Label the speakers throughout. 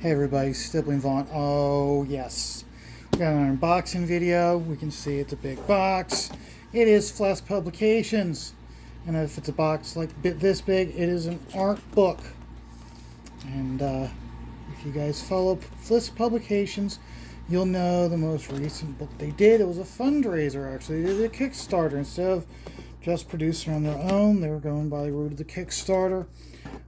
Speaker 1: Hey everybody, Stippling Vaughn. Oh yes, we got an unboxing video. We can see it's a big box. It is Flesk Publications, and if it's a box like this big, it is an art book. And if you guys follow Flesk Publications, you'll know the most recent book they did. It was a fundraiser actually. They did a Kickstarter instead of just producing on their own. They were going by the route of the Kickstarter.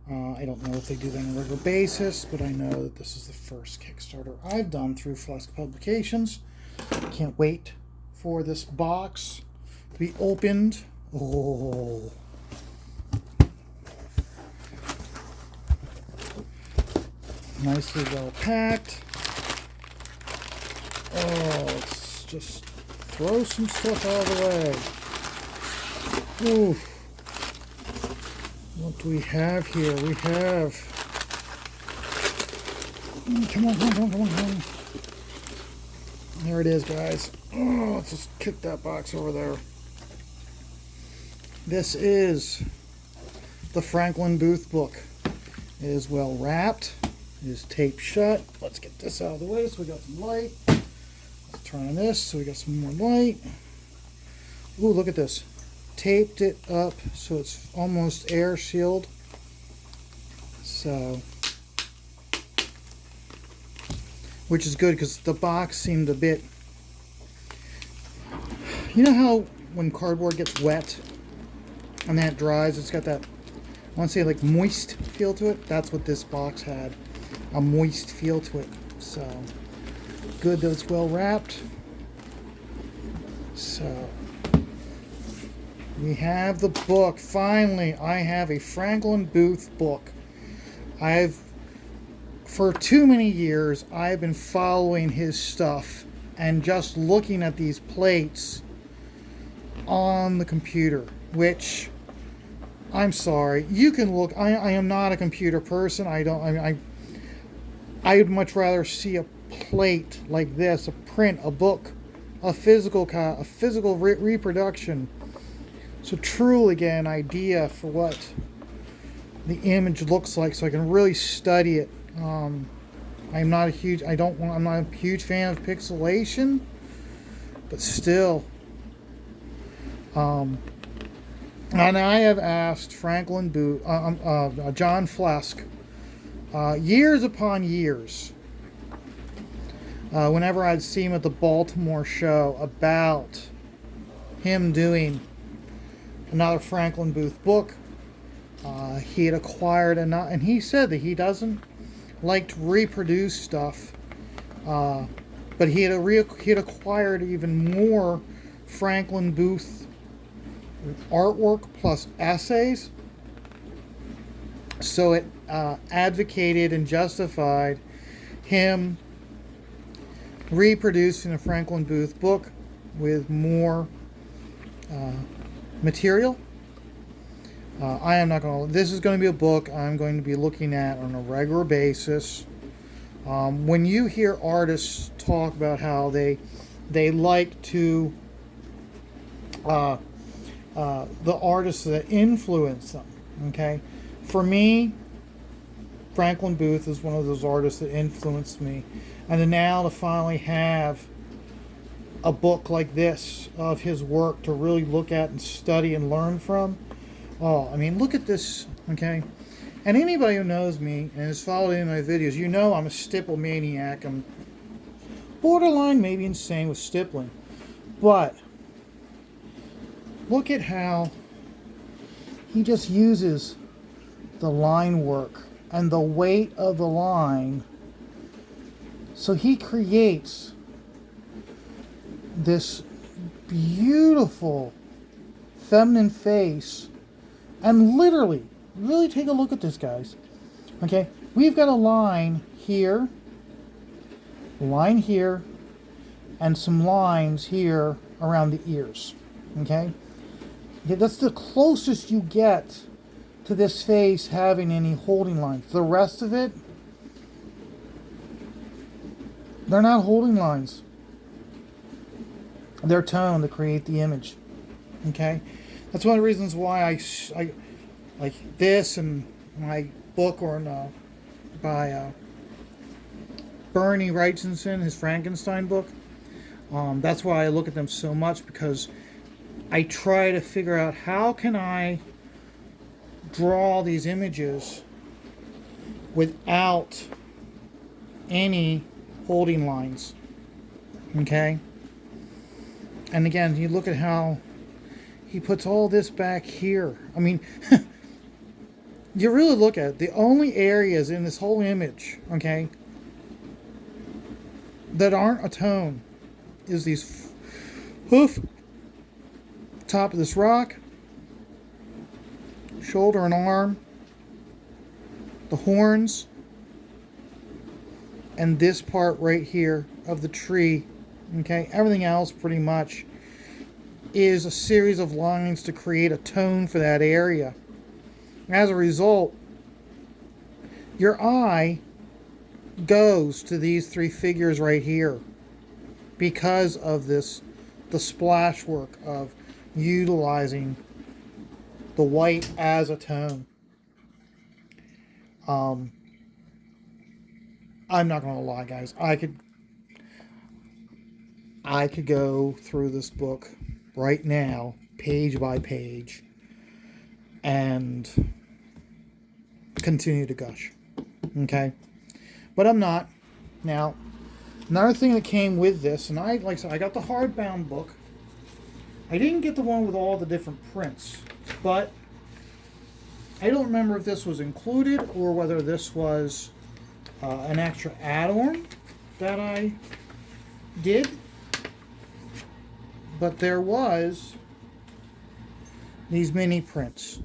Speaker 1: I don't know if they do that on a regular basis, but I know that this is the first Kickstarter I've done through Flesk Publications. Can't wait for this box to be opened. Oh, nicely well packed. Oh, let's just throw some stuff out of the way. Ooh. What do we have here? We have... Come on. There it is, guys. Oh, let's just kick that box over there. This is the Franklin Booth book. It is well wrapped. It is taped shut. Let's get this out of the way so we got some light. Let's turn on this so we got some more light. Ooh, look at this. Taped it up so it's almost air sealed. So, which is good because the box seemed a bit, you know how when cardboard gets wet and then it dries, it's got that, I want to say like moist feel to it. That's what this box had, a moist feel to it. So good that it's well wrapped. So we have the book. Finally, I have a Franklin Booth book. For too many years, I've been following his stuff and just looking at these plates on the computer, which, I'm sorry, you can look, I am not a computer person. I would much rather see a plate like this, a print, a book, a physical reproduction. So truly get an idea for what the image looks like, so I can really study it. I'm not a huge fan of pixelation, but still. And I have asked Franklin Booth, John Flesk, years upon years, whenever I'd see him at the Baltimore show, about him doing another Franklin Booth book. He had acquired and he said that he doesn't like to reproduce stuff, but he had acquired even more Franklin Booth artwork plus essays. So it advocated and justified him reproducing a Franklin Booth book with more material. I am not going to. This is going to be a book I'm going to be looking at on a regular basis. When you hear artists talk about how they like to the artists that influence them, okay. For me, Franklin Booth is one of those artists that influenced me, and now to finally have a book like this of his work to really look at and study and learn from. Oh, I mean, look at this, okay? And anybody who knows me and has followed any of my videos, you know I'm a stipple maniac. I'm borderline maybe insane with stippling. But look at how he just uses the line work and the weight of the line. So he creates this beautiful feminine face. And literally, really take a look at this, guys. Okay, we've got a line here, and some lines here around the ears. Okay, that's the closest you get to this face having any holding lines. The rest of it, they're not holding lines. They're toned to create the image. Okay. That's one of the reasons why I like this and my book or by Bernie Wrightson, his Frankenstein book. That's why I look at them so much, because I try to figure out how can I draw these images without any holding lines. Okay? And again, you look at how he puts all this back here. I mean, you really look at it, the only areas in this whole image, okay, that aren't a tone is these hoof, top of this rock, shoulder and arm, the horns, and this part right here of the tree. Okay, everything else pretty much is a series of lines to create a tone for that area. As a result, your eye goes to these three figures right here because of this, the splash work of utilizing the white as a tone. I'm not gonna lie, guys. I could go through this book right now, page by page, and continue to gush. Okay? But I'm not. Now, another thing that came with this, and like I said, I got the hardbound book. I didn't get the one with all the different prints, but I don't remember if this was included or whether this was an extra add-on that I did. But there was these mini prints.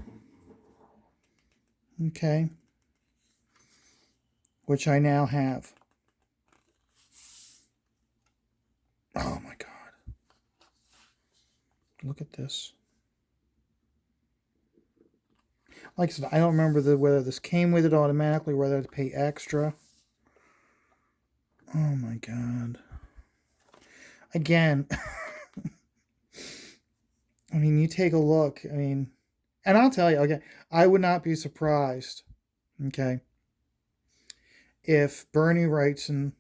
Speaker 1: Okay. Which I now have. Oh my God. Look at this. Like I said, I don't remember whether this came with it automatically, whether I had to pay extra. Oh my God. Again, I mean, you take a look. I mean, and I'll tell you, okay, I would not be surprised, okay, if Bernie Wrightson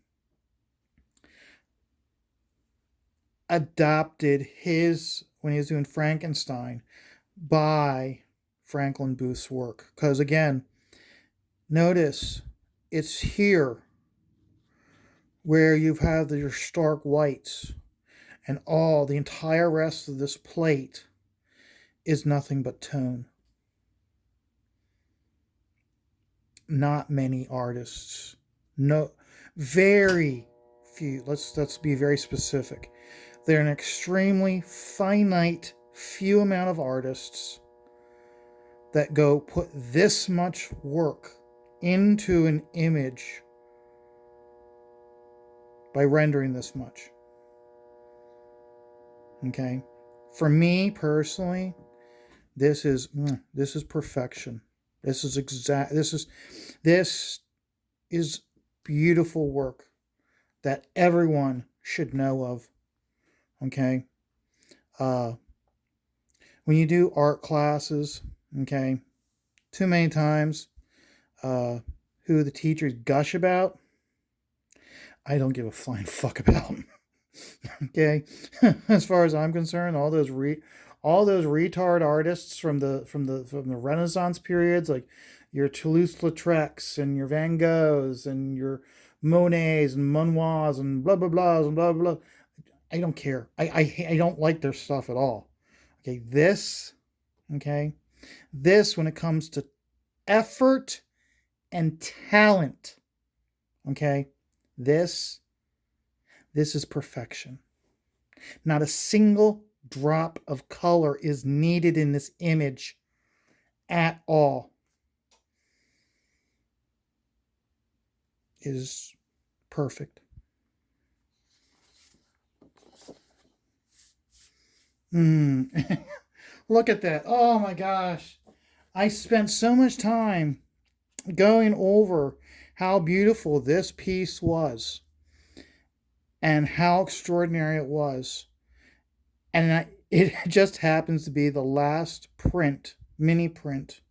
Speaker 1: adopted his, when he was doing Frankenstein, by Franklin Booth's work. Because again, notice it's here where you have your stark whites, and all the entire rest of this plate is nothing but tone. Not many artists, no, very few. Let's be very specific. They're an extremely finite few amount of artists that go put this much work into an image by rendering this much. Okay, for me personally, this is perfection. This is beautiful work that everyone should know of. Okay, when you do art classes, okay, too many times, who the teachers gush about, I don't give a flying fuck about. Okay, as far as I'm concerned, all those retard artists from the Renaissance periods, like your Toulouse-Lautrecs and your Van Goghs and your Monets and Monois and blah blah blahs and blah blah blah. I don't care. I don't like their stuff at all. Okay, this, when it comes to effort and talent, okay, this is perfection. Not a single drop of color is needed in this image at all. It is perfect. Look at that. Oh my gosh. I spent so much time going over how beautiful this piece was and how extraordinary it was. And it just happens to be the last mini print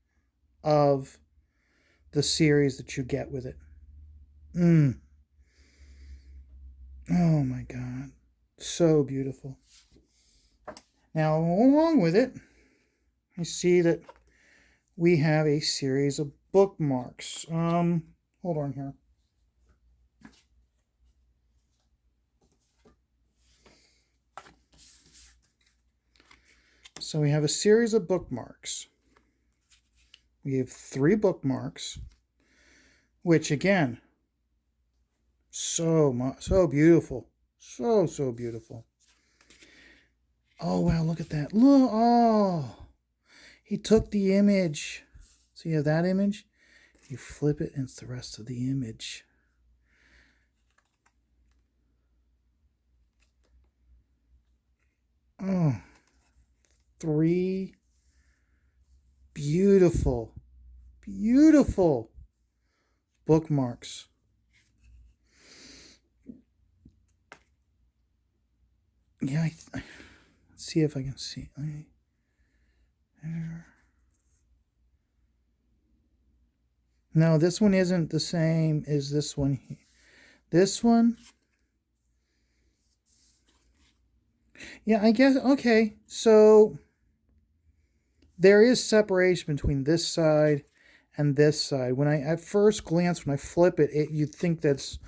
Speaker 1: of the series that you get with it. my God. So beautiful. Now, along with it, I see that we have a series of bookmarks. Hold on here. So we have a series of bookmarks. We have 3 bookmarks, which again, so beautiful. So beautiful. Oh, wow, look at that. Look, oh, he took the image. So you have that image. You flip it, and it's the rest of the image. Oh, 3 beautiful bookmarks. Yeah, let's see if I can see. No, this one isn't the same as this one. This one. Yeah, I guess, okay. So there is separation between this side and this side. When I, at first glance, when I flip it, you'd think that's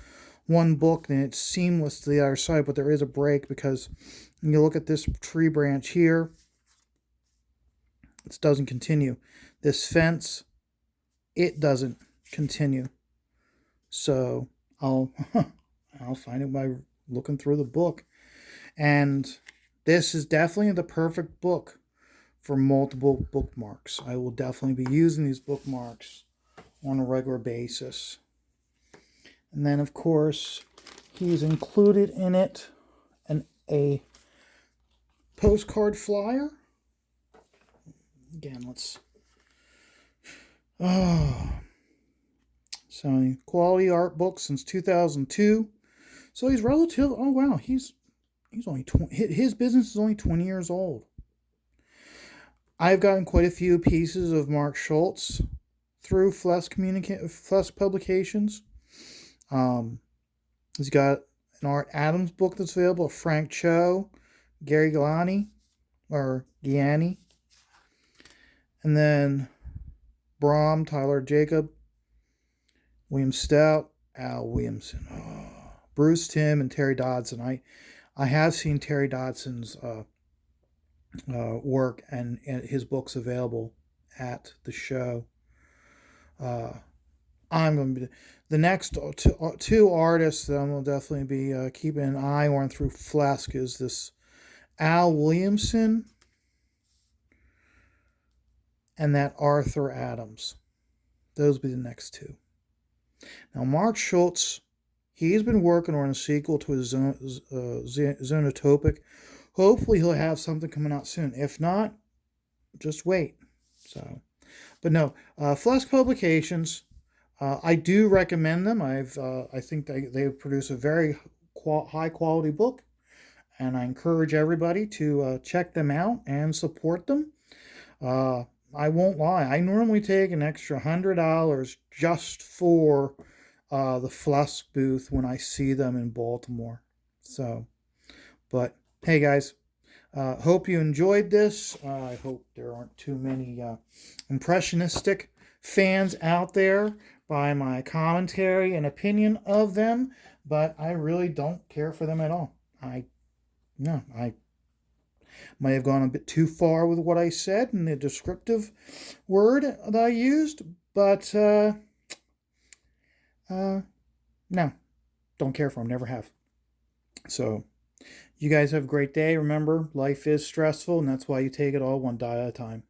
Speaker 1: one book and it's seamless to the other side, but there is a break because when you look at this tree branch here, it doesn't continue. This fence, it doesn't continue. So I'll find it by looking through the book. And this is definitely the perfect book for multiple bookmarks. I will definitely be using these bookmarks on a regular basis. And then, of course, he's included in it a postcard flyer. Again, let's... Oh. So, quality art book since 2002. So he's relative... Oh, wow. He's only 20... His business is only 20 years old. I've gotten quite a few pieces of Mark Schultz through Flesk Publications. He's got an Art Adams book that's available, Frank Cho, Gary Gianni, and then Brom, Tyler Jacob, William Stout, Al Williamson, Bruce Timm, and Terry Dodson. I have seen Terry Dodson's work and his books available at the show. I'm going to be the next two artists that I'm going to definitely be keeping an eye on through Flesk is this Al Williamson and that Arthur Adams. Those will be the next two. Now, Mark Schultz, he's been working on a sequel to his Zonotopic. Hopefully, he'll have something coming out soon. If not, just wait. So, but no, Flesk Publications. I do recommend them. I think they produce a very high quality book, and I encourage everybody to check them out and support them. I won't lie. I normally take an extra $100 just for the Flesk booth when I see them in Baltimore. So, but hey guys, hope you enjoyed this. I hope there aren't too many impressionistic fans out there by my commentary and opinion of them, but I really don't care for them at all. I might have gone a bit too far with what I said and the descriptive word that I used, but no, don't care for them, never have. So, you guys have a great day. Remember, life is stressful, and that's why you take it all one die at a time.